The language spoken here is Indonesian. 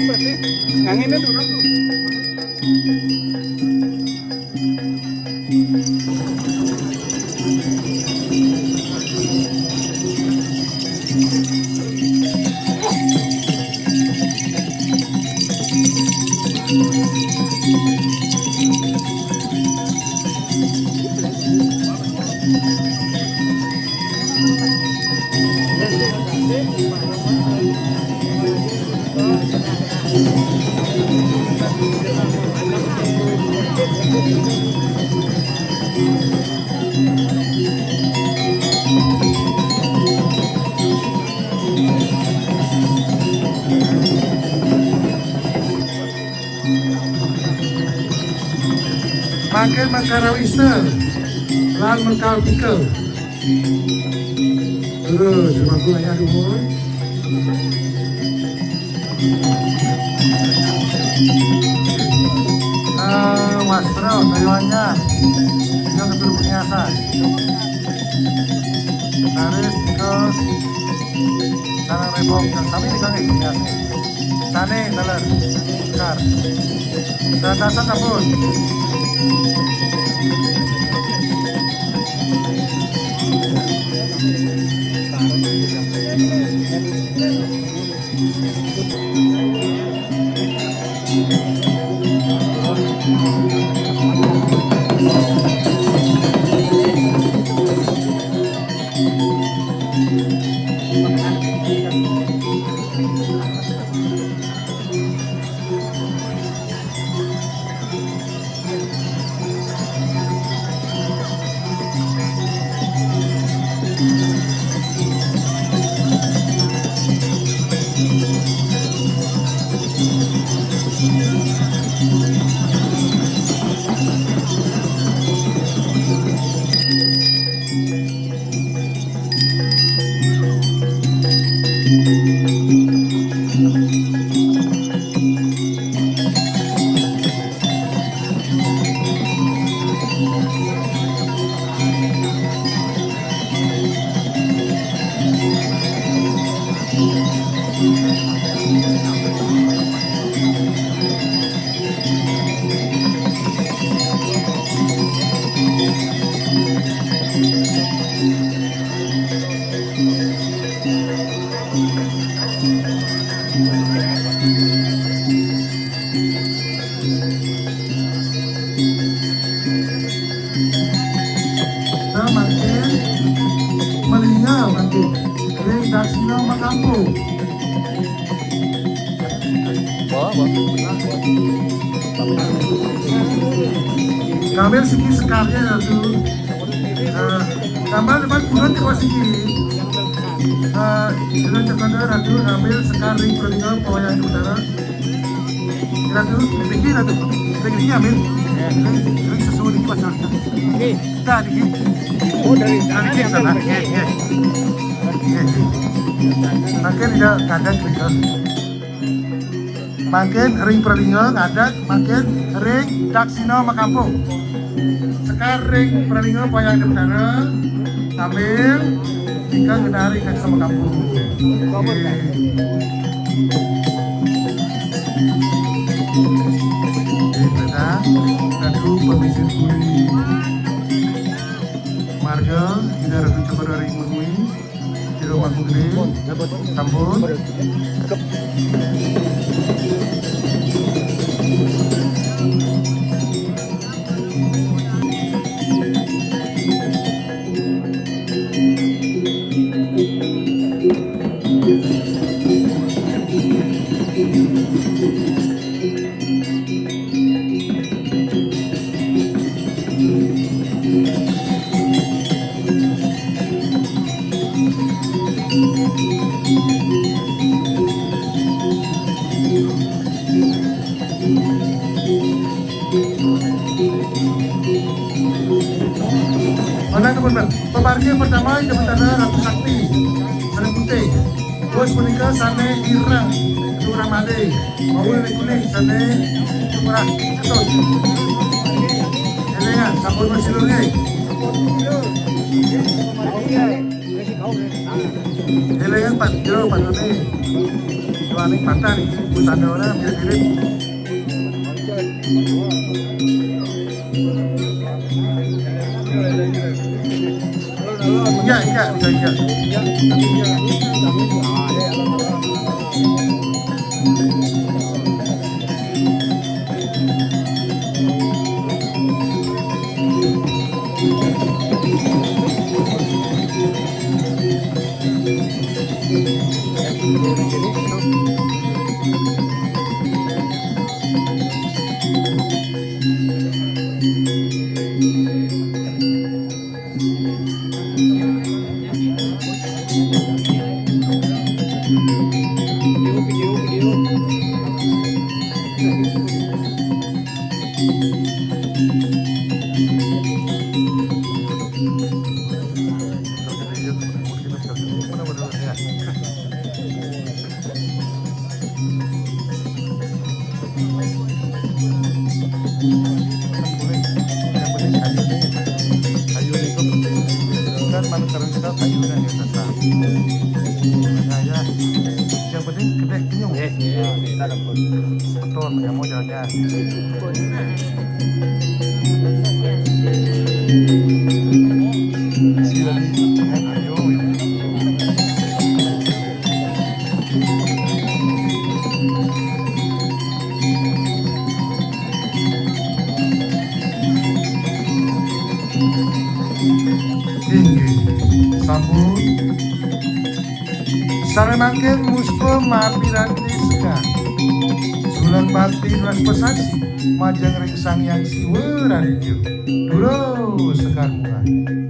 Anginnya turun tuh. Makin mengkarawista lan mengkal pikel terus makanya dulu Wasro tayuannya tinggal ketur penyiasan taris ke sarang repok dan kami tinggal penyiasan sane dalar kar ratasan kapun Daksina Makampu. Kamel segi sekarnya tuh. Kamel depan pulang di sini. Dengan cekanda ratu ambil sekari perlindungan pawai utara. Ratu, pikir ratu, pikirnya ambil. Ini sesuatu di pasar. Oke, tadi. Oh dari sana. Makin tidak kadang juga. Makin ring perlingga kadang, makin ring Daksina Makampung. Sekarang ring perlingga payah di utara, sambil tinggal kenari Daksina Makampung. Ratu permisi kuli marga tidak ratu coba dari mengui tidak mampu gede sampun teman-teman, pemargi yang pertama yang pertama Ratu Sakti Sarang Putih, bos menikah Sane Irang Lurah Made, Maul Kuning Sane Cumurah Keton Elena, sampun masih lurnya Elengan Pak Jo, Pak Doni. Tuan ini patah nih, pusatnya orang mirip-mirip. Iya, bisa iya. Yang penting gede kenyung. Betul, nggak mau jalannya. Sambut saremangkeun muspel mapiran diska Sulan bakti duas pesaksi majang ring sang yang siweuran ieu Duro sekar mungan